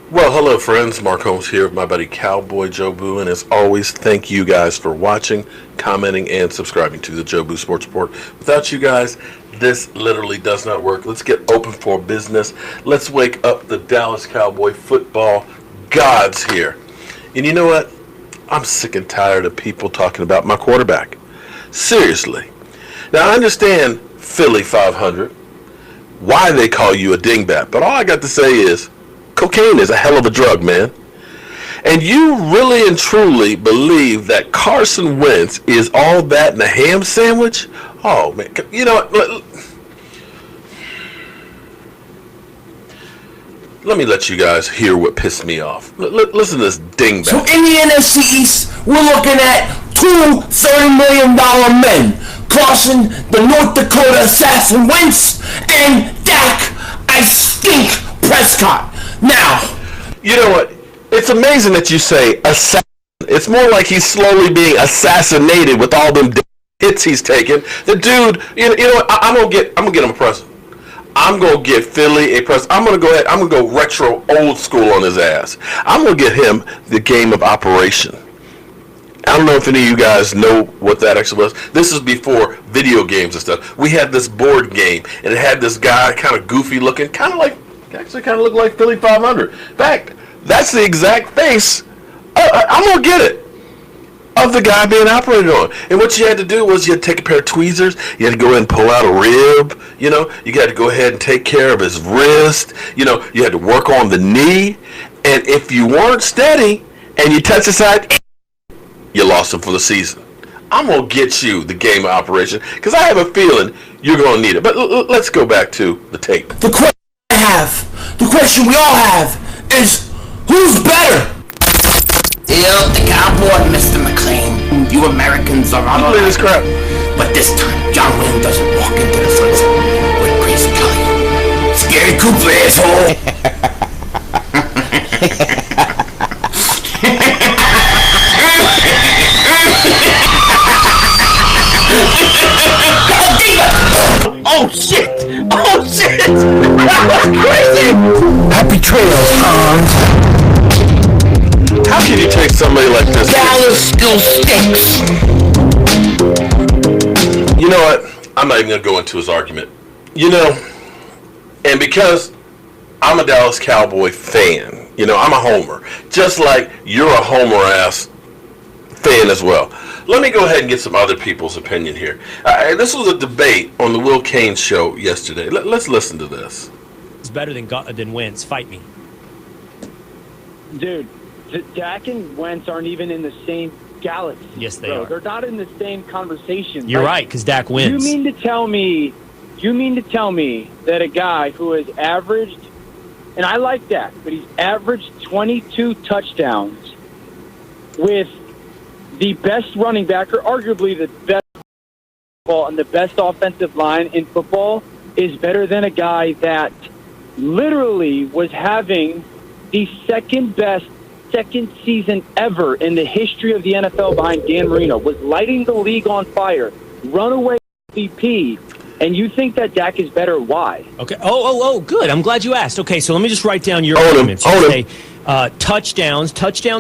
Well, hello, friends. Mark Holmes here with my buddy Cowboy Joe Boo. And as always, thank you guys for watching, commenting, and subscribing to the Joe Boo Sports Report. Without you guys, this literally does not work. Let's get open for business. Let's wake up the Dallas Cowboy football gods here. And you know what? I'm sick and tired of people talking about my quarterback. Seriously. Now, I understand Philly 500, why they call you a dingbat. But all I got to say is, cocaine is a hell of a drug, man. And you really and truly believe that Carson Wentz is all that in a ham sandwich? Oh, man. You know what? Let me let you guys hear what pissed me off. Listen to this dingbat. So in the NFC East, we're looking at two $30 million men. Carson, the North Dakota assassin Wentz, and Dak, I stink, Prescott. Now, you know what? It's amazing that you say assassin. It's more like he's slowly being assassinated with all them hits he's taking. The dude, you know what? I'm gonna get him a present. I'm gonna get Philly a present. I'm gonna go retro old school on his ass. I'm gonna get him the game of Operation. I don't know if any of you guys know what that actually was. This is before video games and stuff. We had this board game, and it had this guy kind of goofy looking, kind of looked like Philly 500. In fact, that's the exact face. I'm going to get it. Of the guy being operated on. And what you had to do was you had to take a pair of tweezers. You had to go ahead and pull out a rib. You know, you had to go ahead and take care of his wrist. You know, you had to work on the knee. And if you weren't steady and you touched the side, you lost him for the season. I'm going to get you the game of Operation because I have a feeling you're going to need it. But let's go back to the tape. The question we all have is, who's better? Still the cowboy, Mr. McLean. You Americans are all right. This crap. But this time, John Wayne doesn't walk into the sunset with Grace Kelly. Scary Cooper, asshole. Oh shit! Oh shit! That was crazy! Happy trails, Hans. How can you take somebody like this? Dallas still stinks. You know what? I'm not even going to go into his argument. You know, and because I'm a Dallas Cowboy fan, you know, I'm a homer. Just like you're a homer-ass fan as well. Let me go ahead and get some other people's opinion here. This was a debate on the Will Kane show yesterday. Let's listen to this. It's better than Wentz. Fight me. Dude, Dak and Wentz aren't even in the same galaxy. Yes, they bro. are. They're not in the same conversation. You're right, because Dak wins. You mean to tell me that a guy who has averaged, and I like Dak, but he's averaged 22 touchdowns with the best running back, or arguably the best football and the best offensive line in football, is better than a guy that literally was having the second best second season ever in the history of the NFL behind Dan Marino, was lighting the league on fire, runaway MVP, and you think that Dak is better? Why? Okay. Oh, good. I'm glad you asked. Okay, so let me just write down your arguments. You say touchdowns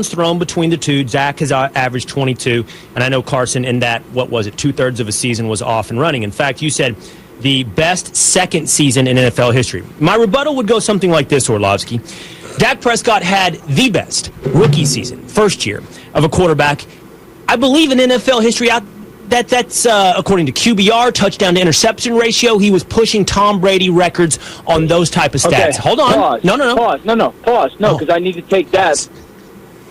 thrown between the two. Dak has averaged 22, and I know Carson in that, what was it, 2/3 of a season was off and running. In fact, you said the best second season in NFL history. My rebuttal would go something like this, Orlovsky. Dak Prescott had the best rookie season, first year, of a quarterback, I believe, in NFL history. That's according to QBR, touchdown to interception ratio. He was pushing Tom Brady records on those type of stats. Okay, hold on. Pause. No. Pause. No, because I need to take that.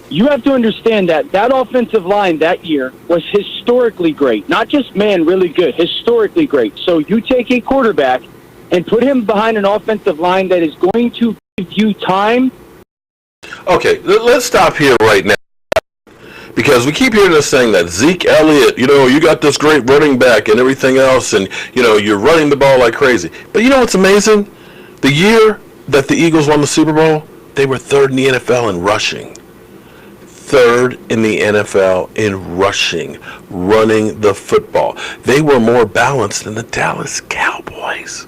You have to understand that offensive line that year was historically great. Not just, really good, historically great. So you take a quarterback and put him behind an offensive line that is going to give you time. Okay, let's stop here right now. Because we keep hearing this thing that Zeke Elliott, you got this great running back and everything else, and, you're running the ball like crazy. But you know what's amazing? The year that the Eagles won the Super Bowl, they were third in the NFL in rushing. Third in the NFL in rushing, running the football. They were more balanced than the Dallas Cowboys.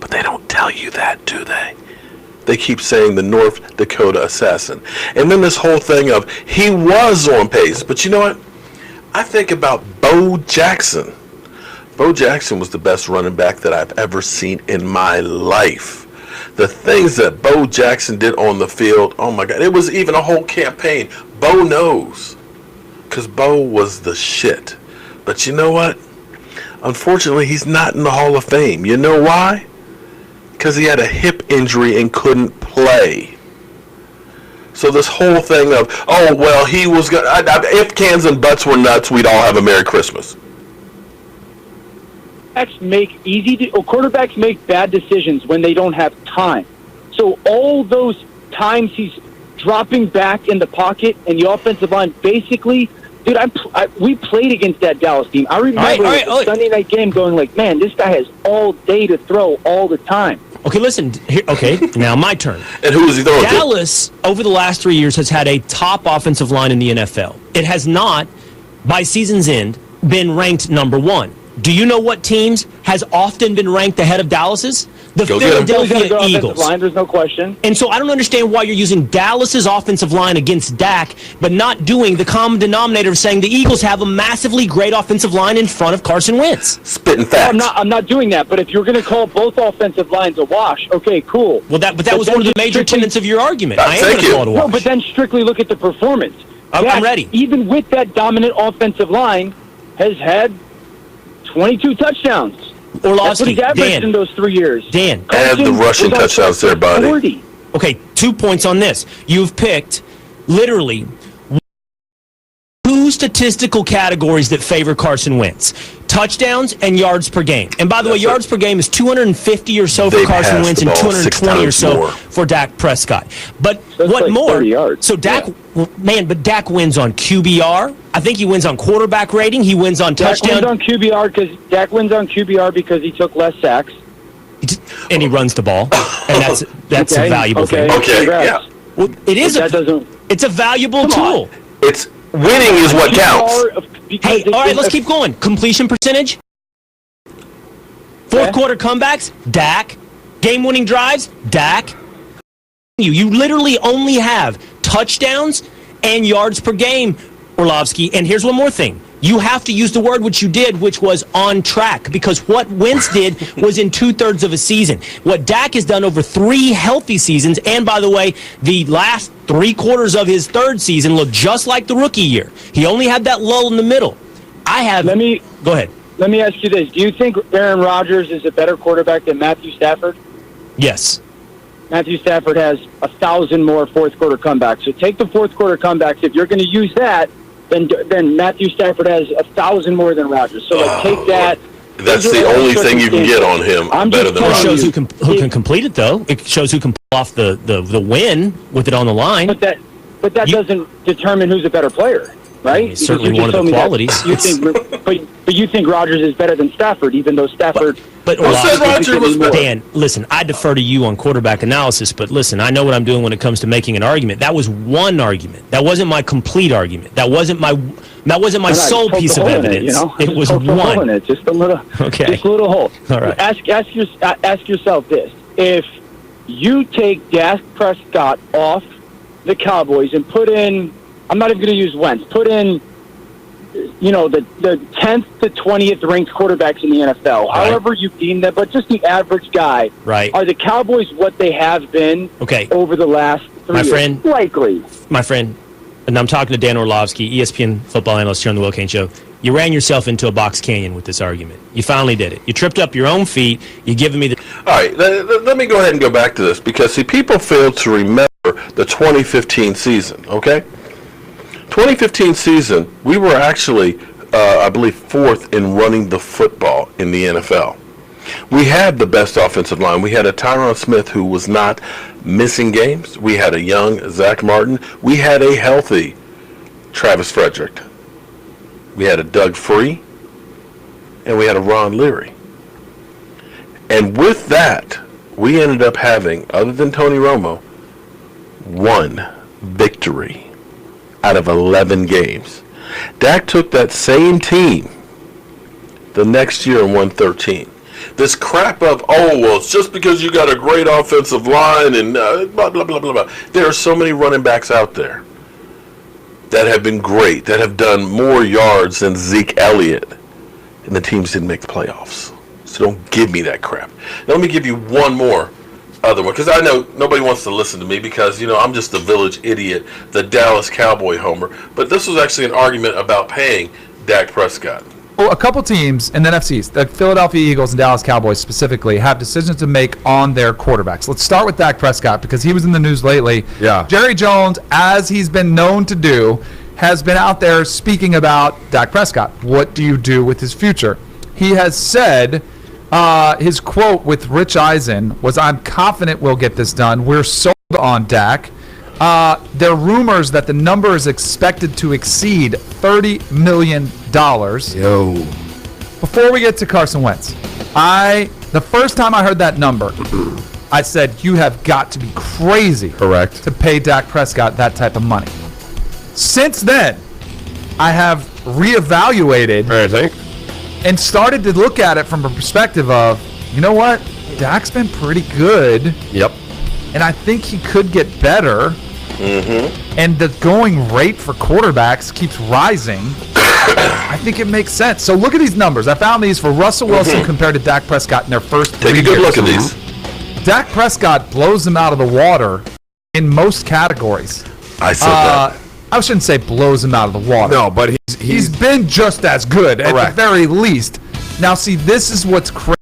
But they don't tell you that, do they? they keep saying the North Dakota assassin. And then this whole thing of he was on pace. But you know what? I think about Bo Jackson. Bo Jackson was the best running back that I've ever seen in my life. The things that Bo Jackson did on the field, oh my God. It was even a whole campaign. Bo knows. Because Bo was the shit. But you know what? Unfortunately, he's not in the Hall of Fame. You know why? Because he had a hip injury and couldn't play. So this whole thing of, oh, well, he was going to, if cans and butts were nuts, we'd all have a Merry Christmas. Quarterbacks make bad decisions when they don't have time. So all those times he's dropping back in the pocket and the offensive line basically, dude, we played against that Dallas team. I remember the Sunday night game going like, man, this guy has all day to throw all the time. Okay, listen. Here, okay, now my turn. And who is he throwing to? Dallas, over the last 3 years, has had a top offensive line in the NFL. It has not, by season's end, been ranked number one. Do you know what teams has often been ranked ahead of Dallas's? The Philadelphia Eagles. Line, there's no question. And so I don't understand why you're using Dallas's offensive line against Dak, but not doing the common denominator of saying the Eagles have a massively great offensive line in front of Carson Wentz. Spitting facts. I'm not doing that. But if you're going to call both offensive lines a wash, okay, cool. Well, that was one of the major tenets of your argument. I am Thank going to call it a wash. No, but then strictly look at the performance. I'm ready. Even with that dominant offensive line, has had 22 touchdowns. That's what he's averaged in those 3 years. Dan. Add the rushing touchdowns there, buddy. 40. Okay, 2 points on this. You've picked literally two statistical categories that favor Carson Wentz. Touchdowns and yards per game. And by the way, yards per game is 250 or so for Carson Wentz and 220 or so for Dak Prescott. But what more? So Dak, but Dak wins on QBR. I think he wins on quarterback rating. He wins on touchdown. Dak wins on QBR because he took less sacks. And he runs the ball. And that's a valuable thing. Okay, yeah. Well, it is it's a valuable tool. It's winning is what counts. Hey, all right, let's keep going. Completion percentage. Fourth quarter comebacks, Dak. Game-winning drives, Dak. You literally only have touchdowns and yards per game, Orlovsky. And here's one more thing. You have to use the word which you did, which was on track, because what Wentz did was in 2/3 of a season. What Dak has done over 3 healthy seasons, and by the way, the last 3 quarters of his 3rd season look just like the rookie year. He only had that lull in the middle. Go ahead. Let me ask you this. Do you think Aaron Rodgers is a better quarterback than Matthew Stafford? Yes. Matthew Stafford has 1,000 more fourth quarter comebacks. So take the fourth quarter comebacks. If you're going to use that, then Matthew Stafford has 1,000 more than Rodgers. So take that. That's the only thing you can get on him. Better than Rodgers. It shows who can complete it, though. It shows who can pull off the win with it on the line. But that doesn't determine who's a better player, right? It's certainly one of the qualities. But you think Rodgers is better than Stafford, even though Stafford. But Dan, listen, I defer to you on quarterback analysis, but listen, I know what I'm doing when it comes to making an argument. That was one argument. That wasn't my complete argument. That wasn't my sole piece of evidence. It was one. Just a little. Okay. Just a little hole. All right. Ask yourself this: if you take Dak Prescott off the Cowboys and put in, I'm not even going to use Wentz. Put in, the 10th to 20th ranked quarterbacks in the NFL. Right. However you deem that, but just the average guy. Right. Are the Cowboys what they have been? Okay. Over the last 3 years? Likely. My friend, and I'm talking to Dan Orlovsky, ESPN football analyst here on the Will Cain Show. You ran yourself into a box canyon with this argument. You finally did it. You tripped up your own feet. You're giving me the... All right, let me go ahead and go back to this, because, see, people fail to remember the 2015 season, okay? 2015 season, we were actually, I believe, 4th in running the football in the NFL. We had the best offensive line. We had a Tyron Smith who was not missing games. We had a young Zach Martin. We had a healthy Travis Frederick. We had a Doug Free. And we had a Ron Leary. And with that, we ended up having, other than Tony Romo, 1 victory out of 11 games. Dak took that same team the next year and won 13. This crap of, well, it's just because you got a great offensive line and blah, blah, blah, blah, blah. There are so many running backs out there that have been great, that have done more yards than Zeke Elliott, and the teams didn't make the playoffs. So don't give me that crap. Now let me give you one more other one, because I know nobody wants to listen to me because, I'm just the village idiot, the Dallas Cowboy homer. But this was actually an argument about paying Dak Prescott. Well, a couple teams in the NFC, the Philadelphia Eagles and Dallas Cowboys specifically, have decisions to make on their quarterbacks. Let's start with Dak Prescott because he was in the news lately. Yeah. Jerry Jones, as he's been known to do, has been out there speaking about Dak Prescott. What do you do with his future? He has said, his quote with Rich Eisen was, "I'm confident we'll get this done. We're sold on Dak." There are rumors that the number is expected to exceed $30 million. Yo. Before we get to Carson Wentz, the first time I heard that number, I said, you have got to be crazy Correct. to pay Dak Prescott that type of money. Since then, I have reevaluated and started to look at it from a perspective of, you know what? Dak's been pretty good. Yep. And I think he could get better. Mm-hmm. And the going rate for quarterbacks keeps rising. I think it makes sense. So look at these numbers. I found these for Russell Wilson compared to Dak Prescott in their first 3 years. Take a good look at these. Dak Prescott blows them out of the water in most categories. I said that. I shouldn't say blows him out of the water. No, but he's been just as good at correct. the very least. Now, see, this is what's crazy.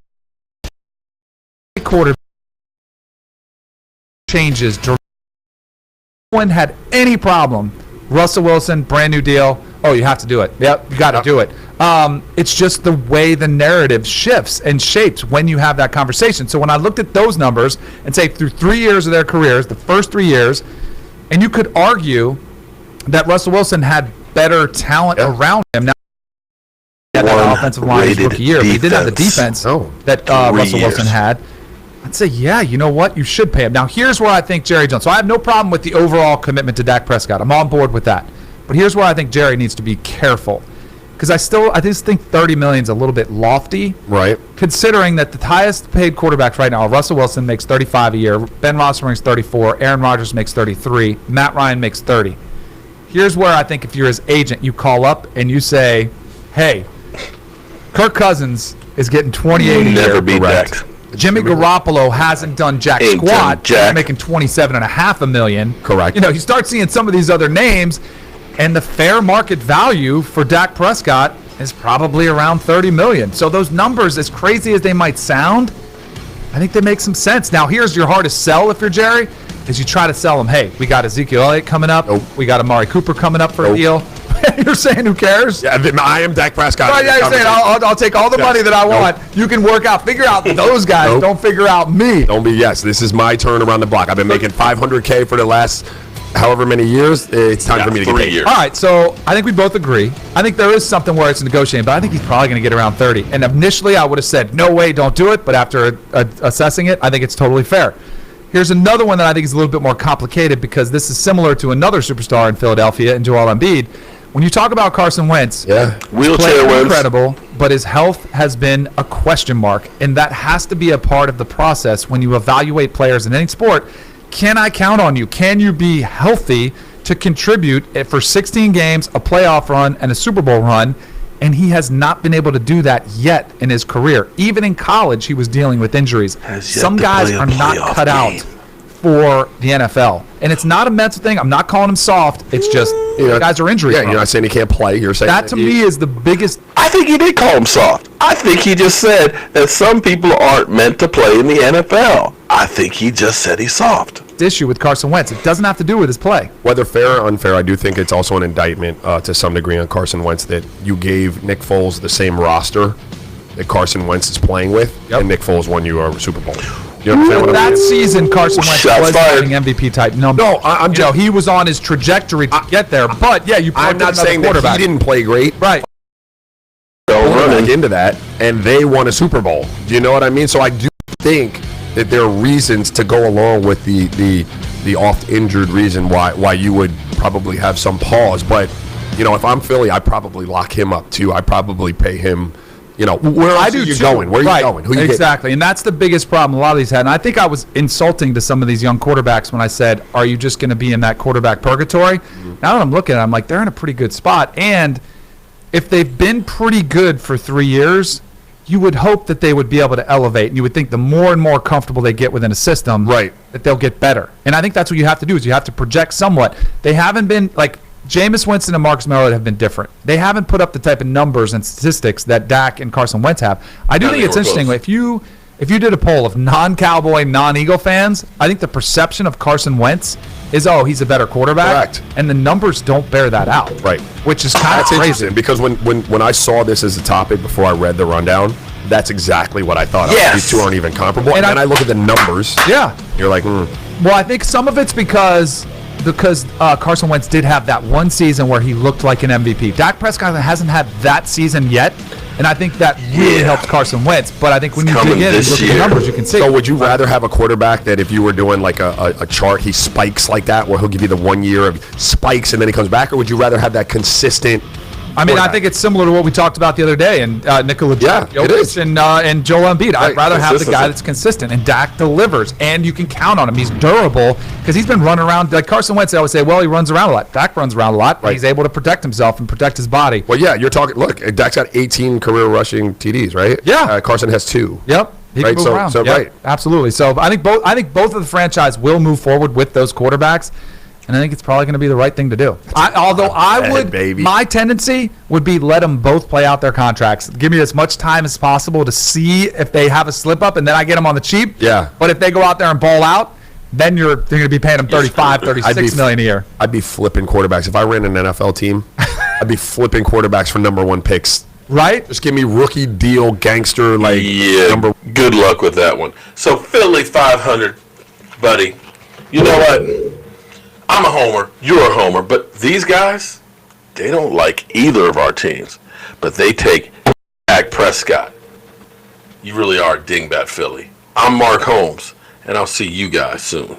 Quarterback changes. No one had any problem. Russell Wilson, brand new deal. Oh, you have to do it. Yep, you got to do it. It's just the way the narrative shifts and shapes when you have that conversation. So when I looked at those numbers and say through 3 years of their careers, the first 3 years, and you could argue that Russell Wilson had better talent around him. Now, he had that offensive line his rookie year, but he didn't have the defense that Russell Wilson had. I'd say, yeah, you know what? You should pay him. Now, here's where I think Jerry Jones. So I have no problem with the overall commitment to Dak Prescott. I'm on board with that. But here's where I think Jerry needs to be careful. Because I just think $30 million is a little bit lofty. Right. Considering that the highest paid quarterbacks right now, Russell Wilson makes $35 a year, Ben Roethlisberger makes $34, Aaron Rodgers makes $33, Matt Ryan makes $30. Here's where I think if you're his agent, you call up and you say, hey, Kirk Cousins is getting $28 a year. Never beat Dak. Jimmy Garoppolo hasn't done jack squat. He's making $27.5 million. Correct. You start seeing some of these other names, and the fair market value for Dak Prescott is probably around $30 million. So those numbers, as crazy as they might sound, I think they make some sense. Now, here's your hardest sell if you're Jerry, is you try to sell them, hey, we got Ezekiel Elliott coming up. Nope. We got Amari Cooper coming up for a deal. You're saying who cares? Yeah, I am Dak Prescott. Right, yeah, you're saying I'll take all the money that I want. You can figure out those guys. Don't figure out me. Don't be, this is my turn around the block. I've been making $500K for the last however many years. It's time for me to get paid. All right, so I think we both agree. I think there is something where it's negotiating, but I think he's probably going to get around 30. And initially I would have said, no way, don't do it. But after assessing it, I think it's totally fair. Here's another one that I think is a little bit more complicated because this is similar to another superstar in Philadelphia and Joel Embiid. When you talk about Carson Wentz, wheelchair Wentz, incredible, but his health has been a question mark, and that has to be a part of the process when you evaluate players in any sport. Can I count on you? Can you be healthy to contribute for 16 games, a playoff run, and a Super Bowl run? And he has not been able to do that yet in his career. Even in college, he was dealing with injuries. Some guys are not cut out for the NFL. And it's not a mental thing. I'm not calling him soft. It's just guys are injury prone. You're not saying he can't play. You're saying that to me is the biggest. I think he did call him soft. I think he just said that some people aren't meant to play in the NFL. I think he just said he's soft. Issue with Carson Wentz. It doesn't have to do with his play. Whether fair or unfair, I do think it's also an indictment to some degree on Carson Wentz that you gave Nick Foles the same roster that Carson Wentz is playing with, and Nick Foles won you a Super Bowl. You understand what that season, Carson Wentz was having MVP type numbers. No, I'm just, he was on his trajectory to get there. But I'm not saying that he didn't play great. Right. Running into that, and they won a Super Bowl. Do you know what I mean? So I do think that there are reasons to go along with the oft-injured reason why you would probably have some pause. But, if I'm Philly, I'd probably lock him up, too. I'd probably pay him You know, where I else do are you too. going? Where are Right. you going? Who you exactly, and that's the biggest problem a lot of these had. And I think I was insulting to some of these young quarterbacks when I said, "Are you just going to be in that quarterback purgatory?" Now that I'm looking at it, I'm like, they're in a pretty good spot. And if they've been pretty good for 3 years, you would hope that they would be able to elevate. And you would think the more and more comfortable they get within a system, Right. that they'll get better. And I think that's what you have to do is you have to project somewhat. They haven't been like Jameis Winston and Marcus Mariota have been different. They haven't put up the type of numbers and statistics that Dak and Carson Wentz have. I do think it's interesting. If you did a poll of non-Cowboy, non-Eagle fans, I think the perception of Carson Wentz is, oh, he's a better quarterback. Correct. And the numbers don't bear that out. Right. Which is kind of crazy. Interesting because when I saw this as a topic before I read the rundown, that's exactly what I thought. Yes. These two aren't even comparable. And And then I look at the numbers. Yeah. You're like, Well, I think some of it's because Carson Wentz did have that one season where he looked like an MVP. Dak Prescott hasn't had that season yet, and I think that really helped Carson Wentz. But I think when you dig in and look at the numbers, you can see. So would you rather have a quarterback that if you were doing like a chart, he spikes like that, where he'll give you the 1 year of spikes and then he comes back, or would you rather have that consistent? I mean, I think it's similar to what we talked about the other day, and Nikola Jokic and Joel Embiid. I'd rather have the guy that's consistent, and Dak delivers, and you can count on him. He's durable because he's been running around. Like Carson Wentz, I always say, well, he runs around a lot. Dak runs around a lot. Right. He's able to protect himself and protect his body. Well, yeah, you're talking. Look, Dak's got 18 career rushing TDs, right? Yeah. Carson has 2. Yep. He can move around. So yep. right. Absolutely. So I think both of the franchise will move forward with those quarterbacks. And I think it's probably going to be the right thing to do. My tendency would be let them both play out their contracts. Give me as much time as possible to see if they have a slip up, and then I get them on the cheap. Yeah. But if they go out there and ball out, then they're going to be paying them $36 million a year. I'd be flipping quarterbacks if I ran an NFL team. I'd be flipping quarterbacks for number 1 picks. Right? Just give me rookie deal, gangster, like number. Good luck with that one. So Philly 500, buddy. You know what? I'm a homer, you're a homer, but these guys, they don't like either of our teams, but they take Dak Prescott. You really are dingbat Philly. I'm Mark Holmes, and I'll see you guys soon.